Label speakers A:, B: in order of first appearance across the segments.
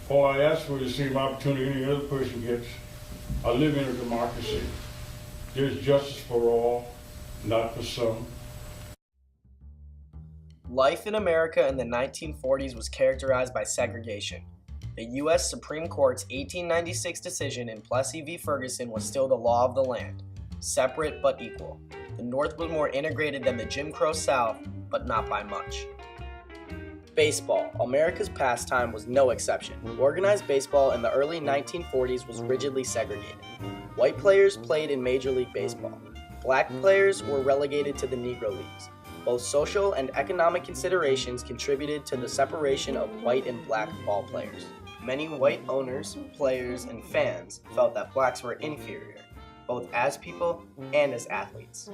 A: All I ask for is the same opportunity any other person gets. I live in a democracy. There's justice for all, not for some.
B: Life in America in the 1940s was characterized by segregation. The U.S. Supreme Court's 1896 decision in Plessy v. Ferguson was still the law of the land, separate but equal. The North was more integrated than the Jim Crow South, but not by much. Baseball, America's pastime, was no exception. Organized baseball in the early 1940s was rigidly segregated. White players played in Major League Baseball. Black players were relegated to the Negro Leagues. Both social and economic considerations contributed to the separation of white and black ball players. Many white owners, players, and fans felt that blacks were inferior, both as people and as athletes.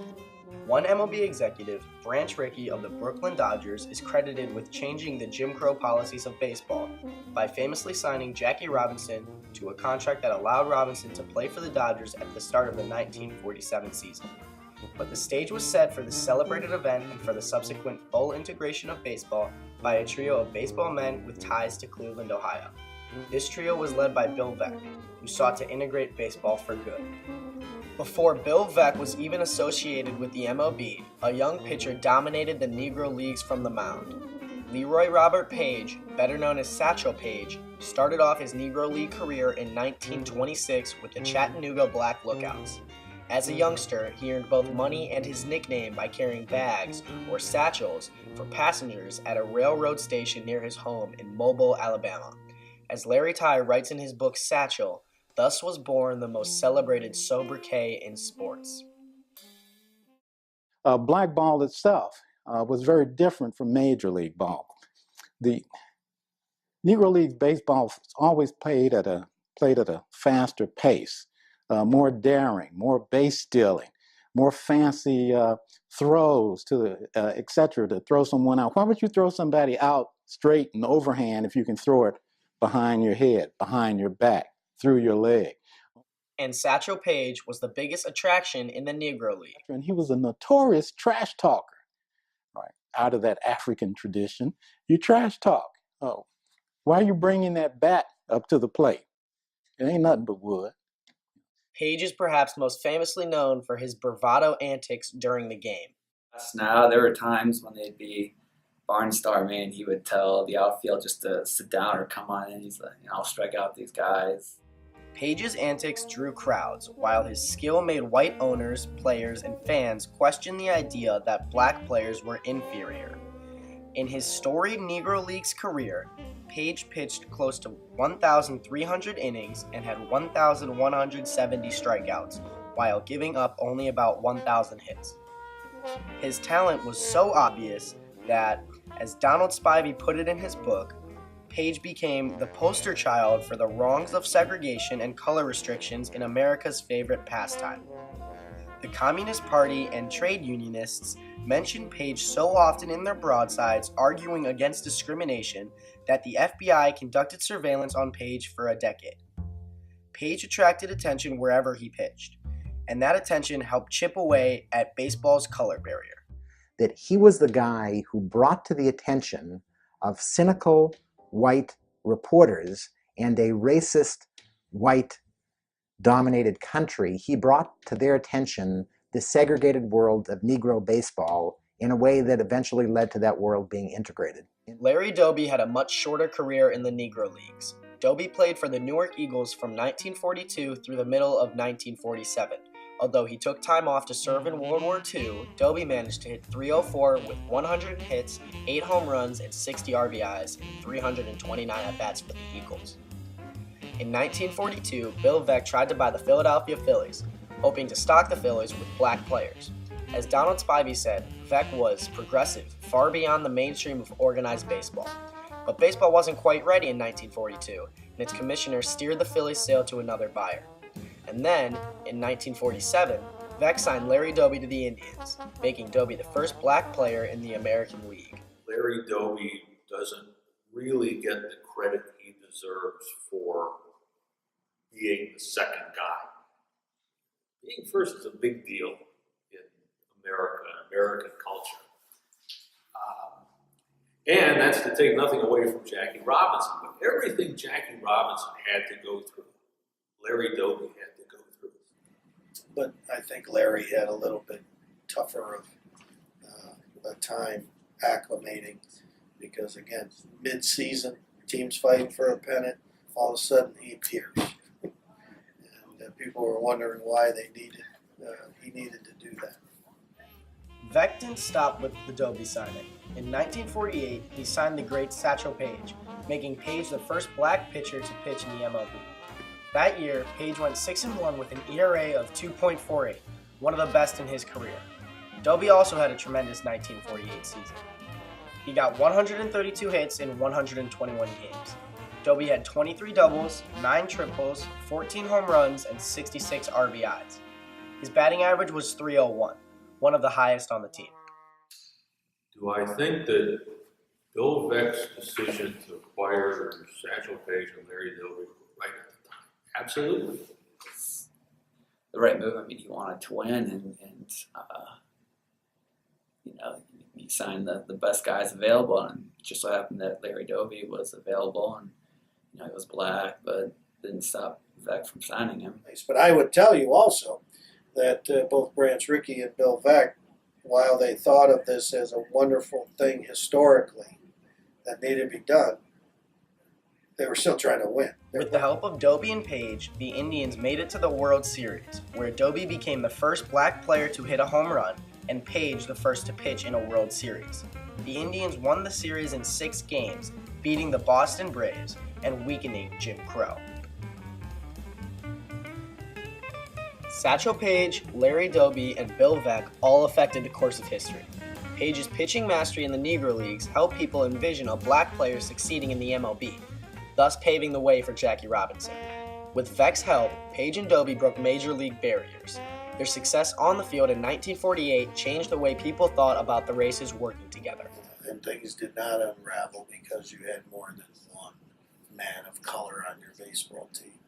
B: One MLB executive, Branch Rickey of the Brooklyn Dodgers, is credited with changing the Jim Crow policies of baseball by famously signing Jackie Robinson to a contract that allowed Robinson to play for the Dodgers at the start of the 1947 season. But the stage was set for this celebrated event and for the subsequent full integration of baseball by a trio of baseball men with ties to Cleveland, Ohio. This trio was led by Bill Veeck, who sought to integrate baseball for good. Before Bill Veeck was even associated with the MLB, a young pitcher dominated the Negro Leagues from the mound. Leroy Robert Page, better known as Satchel Paige, started off his Negro League career in 1926 with the Chattanooga Black Lookouts. As a youngster, he earned both money and his nickname by carrying bags, or satchels, for passengers at a railroad station near his home in Mobile, Alabama. As Larry Tye writes in his book Satchel, thus was born the most celebrated sobriquet in sports.
C: Black ball itself was very different from Major League ball. The Negro League baseball always played at a faster pace, more daring, more base stealing, more fancy throws to the etc. to throw someone out. Why would you throw somebody out straight and overhand if you can throw it behind your head, behind your back, through your leg?
B: And Satchel Paige was the biggest attraction in the Negro League.
C: And he was a notorious trash talker, right? Out of that African tradition, you trash talk. Oh, why are you bringing that bat up to the plate? It ain't nothing but wood.
B: Paige is perhaps most famously known for his bravado antics during the game.
D: Now, there were times when they'd be barnstorming, he would tell the outfield just to sit down or come on in. He's like, I'll strike out these guys.
B: Paige's antics drew crowds, while his skill made white owners, players, and fans question the idea that black players were inferior. In his storied Negro Leagues career, Paige pitched close to 1,300 innings and had 1,170 strikeouts, while giving up only about 1,000 hits. His talent was so obvious that, as Donald Spivey put it in his book, Paige became the poster child for the wrongs of segregation and color restrictions in America's favorite pastime. The Communist Party and trade unionists mentioned Paige so often in their broadsides arguing against discrimination that the FBI conducted surveillance on Paige for a decade. Paige attracted attention wherever he pitched, and that attention helped chip away at baseball's color barrier.
E: That he was the guy who brought to the attention of cynical white reporters and a racist white-dominated country, he brought to their attention the segregated world of Negro baseball in a way that eventually led to that world being integrated.
B: Larry Doby had a much shorter career in the Negro Leagues. Doby played for the Newark Eagles from 1942 through the middle of 1947. Although he took time off to serve in World War II, Doby managed to hit .304 with 100 hits, 8 home runs, and 60 RBIs in 329 at-bats for the Eagles. In 1942, Bill Veeck tried to buy the Philadelphia Phillies, hoping to stock the Phillies with black players. As Donald Spivey said, Veeck was progressive, far beyond the mainstream of organized baseball. But baseball wasn't quite ready in 1942, and its commissioner steered the Phillies' sale to another buyer. And then, in 1947, Veeck signed Larry Doby to the Indians, making Doby the first black player in the American League.
F: Larry Doby doesn't really get the credit he deserves for being the second guy. Being first is a big deal in America, American culture. And that's to take nothing away from Jackie Robinson, but everything Jackie Robinson had to go through, Larry Doby had to go through.
G: But I think Larry had a little bit tougher of a time acclimating because, again, mid-season, teams fighting for a pennant, all of a sudden he appears. And people were wondering why he needed to do that.
B: Veeck didn't stop with the Doby signing. In 1948, he signed the great Satchel Paige, making Paige the first black pitcher to pitch in the MLB. That year, Paige went 6-1 with an ERA of 2.48, one of the best in his career. Doby also had a tremendous 1948 season. He got 132 hits in 121 games. Doby had 23 doubles, 9 triples, 14 home runs, and 66 RBIs. His batting average was .301, one of the highest on the team.
F: Do I think that Bill Veeck's decision to acquire Satchel Paige and Larry Doby were right at the time? Absolutely.
D: It's the right move. I mean, he wanted to win, and he signed the best guys available, and it just so happened that Larry Doby was available, and he was black, but didn't stop Veeck from signing him.
G: But I would tell you also that both Branch Rickey and Bill Veeck, while they thought of this as a wonderful thing historically that needed to be done, they were still trying to win.
B: With the help of Doby and Paige, the Indians made it to the World Series, where Doby became the first black player to hit a home run and Paige the first to pitch in a World Series. The Indians won the series in 6 games, beating the Boston Braves and weakening Jim Crow. Satchel Paige, Larry Doby, and Bill Veeck all affected the course of history. Paige's pitching mastery in the Negro Leagues helped people envision a black player succeeding in the MLB, thus paving the way for Jackie Robinson. With Veeck's help, Paige and Doby broke major league barriers. Their success on the field in 1948 changed the way people thought about the races working together.
G: And things did not unravel because you had more than one man of color on your baseball team.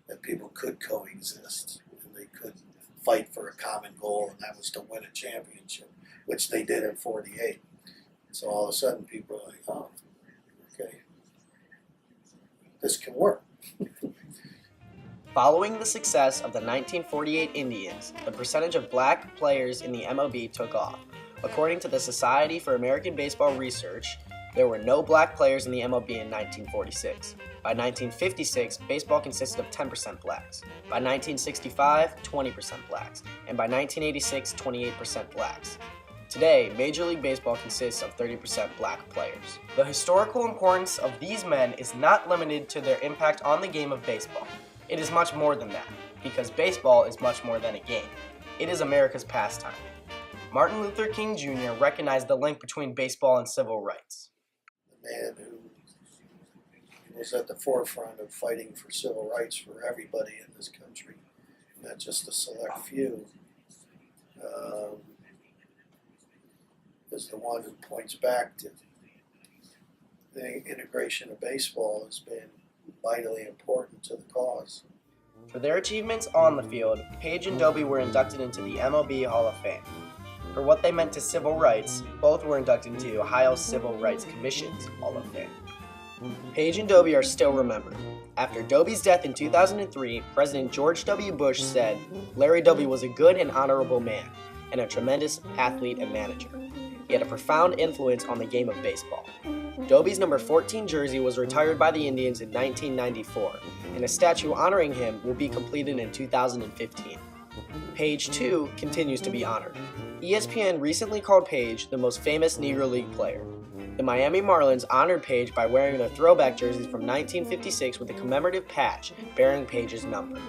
G: That people could coexist and they could fight for a common goal, and that was to win a championship, which they did in 48. So all of a sudden people are like, oh, okay, this can work.
B: Following the success of the 1948 Indians, the percentage of black players in the MLB took off. According to the Society for American Baseball Research, there were no black players in the MLB in 1946. By 1956, baseball consisted of 10% blacks. By 1965, 20% blacks. And by 1986, 28% blacks. Today, Major League Baseball consists of 30% black players. The historical importance of these men is not limited to their impact on the game of baseball. It is much more than that, because baseball is much more than a game. It is America's pastime. Martin Luther King Jr. recognized the link between baseball and civil rights.
G: The man who was at the forefront of fighting for civil rights for everybody in this country, not just a select few, is the one who points back to the integration of baseball as being vitally important to the cause.
B: For their achievements on the field, Paige and Doby were inducted into the MLB Hall of Fame. For what they meant to civil rights, both were inducted into the Ohio Civil Rights Commission's Hall of Fame. Paige and Doby are still remembered. After Doby's death in 2003, President George W. Bush said, "Larry Doby was a good and honorable man, and a tremendous athlete and manager. He had a profound influence on the game of baseball." Doby's number 14 jersey was retired by the Indians in 1994, and a statue honoring him will be completed in 2015. Paige, too, continues to be honored. ESPN recently called Paige the most famous Negro League player. The Miami Marlins honored Paige by wearing their throwback jerseys from 1956 with a commemorative patch bearing Paige's number.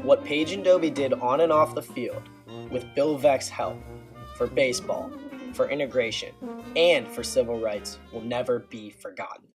B: What Paige and Doby did on and off the field, with Bill Veeck's help, for baseball, for integration, and for civil rights will never be forgotten.